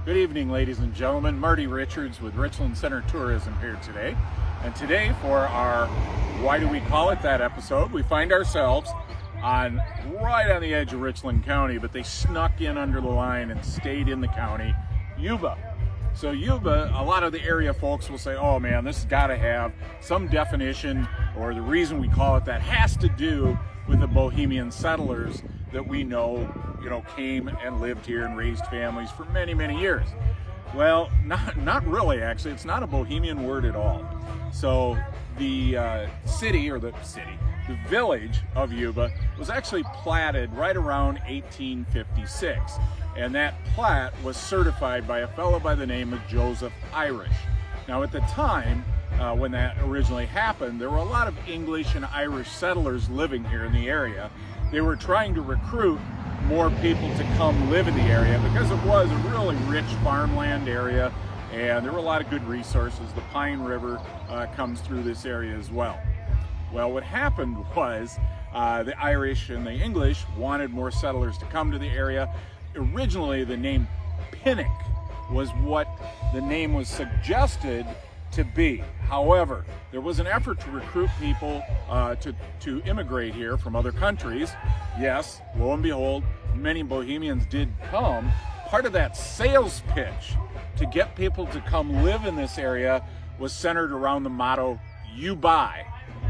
Good evening, ladies and gentlemen. Marty Richards with Richland Center Tourism here today. And today for our Why Do We Call It That episode, we find ourselves right on the edge of Richland County, but they snuck in under the line and stayed in the county, Yuba. So Yuba, a lot of the area folks will say, oh man, this has got to have some definition, or the reason we call it that has to do with the Bohemian settlers that we know, came and lived here and raised families for many, many years. Well, not really, actually. It's not a Bohemian word at all. So the the village of Yuba was actually platted right around 1856. And that plat was certified by a fellow by the name of Joseph Irish. Now at the time, when that originally happened, there were a lot of English and Irish settlers living here in the area. They were trying to recruit more people to come live in the area because it was a really rich farmland area and there were a lot of good resources. The Pine River comes through this area as well. Well, what happened was the Irish and the English wanted more settlers to come to the area. Originally, the name Pinnock was what the name was suggested to be. However, there was an effort to recruit people to immigrate here from other countries. Yes, lo and behold, many Bohemians did come. Part of that sales pitch to get people to come live in this area was centered around the motto, you buy.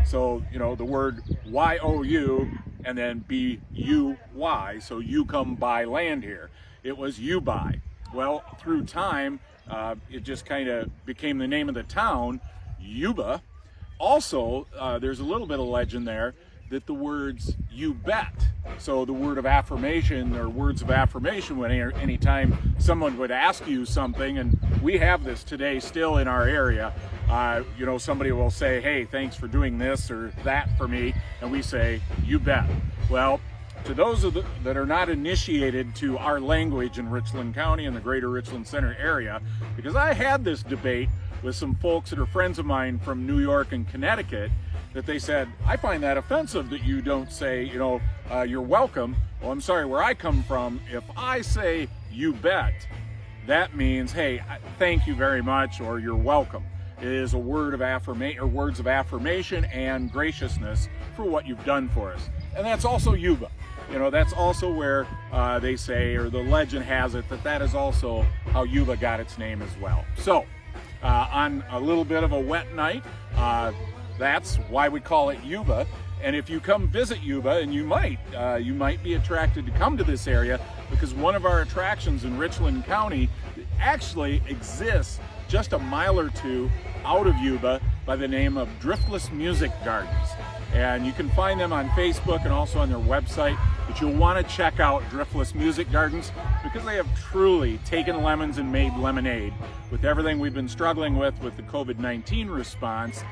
So, the word Y-O-U and then B-U-Y, so you come buy land here. It was you buy. Well, through time, it just kind of became the name of the town, Yuba. Also, there's a little bit of legend there that the words you bet, so the word of affirmation or words of affirmation, when anytime someone would ask you something, and we have this today still in our area, somebody will say, hey, thanks for doing this or that for me, and we say, you bet. Well, to those that are not initiated to our language in Richland County and the greater Richland Center area, because I had this debate with some folks that are friends of mine from New York and Connecticut, that they said, I find that offensive that you don't say, you're welcome. Well, I'm sorry, where I come from, if I say you bet, that means, hey, thank you very much, or you're welcome. It is a word of affirmation, or words of affirmation and graciousness for what you've done for us. And that's also Yuba. That's also where they say, or the legend has it, that is also how Yuba got its name as well. So, on a little bit of a wet night, that's why we call it Yuba. And if you come visit Yuba, and you might be attracted to come to this area, because one of our attractions in Richland County actually exists just a mile or two out of Yuba by the name of Driftless Music Gardens. And you can find them on Facebook and also on their website, but you'll want to check out Driftless Music Gardens because they have truly taken lemons and made lemonade. With everything we've been struggling with the COVID-19 response,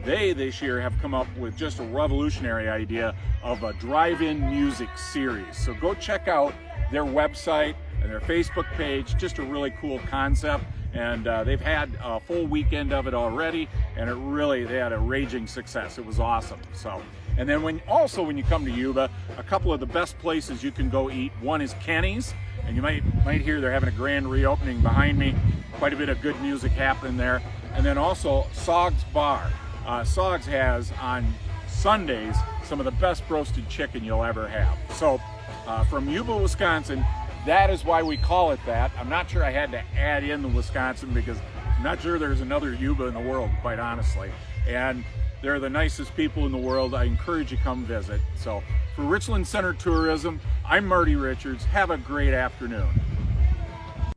they this year have come up with just a revolutionary idea of a drive-in music series. So go check out their website and their Facebook page, just a really cool concept. And they've had a full weekend of it already, and they had a raging success. It was awesome. So, and then when you come to Yuba, a couple of the best places you can go eat. One is Kenny's, and you might hear they're having a grand reopening behind me. Quite a bit of good music happening there. And then also Sog's Bar. Sog's has on Sundays some of the best roasted chicken you'll ever have. So, from Yuba, Wisconsin. That is why we call it that. I'm not sure I had to add in the Wisconsin because I'm not sure there's another Yuba in the world, quite honestly. And they're the nicest people in the world. I encourage you to come visit. So for Richland Center Tourism, I'm Marty Richards. Have a great afternoon.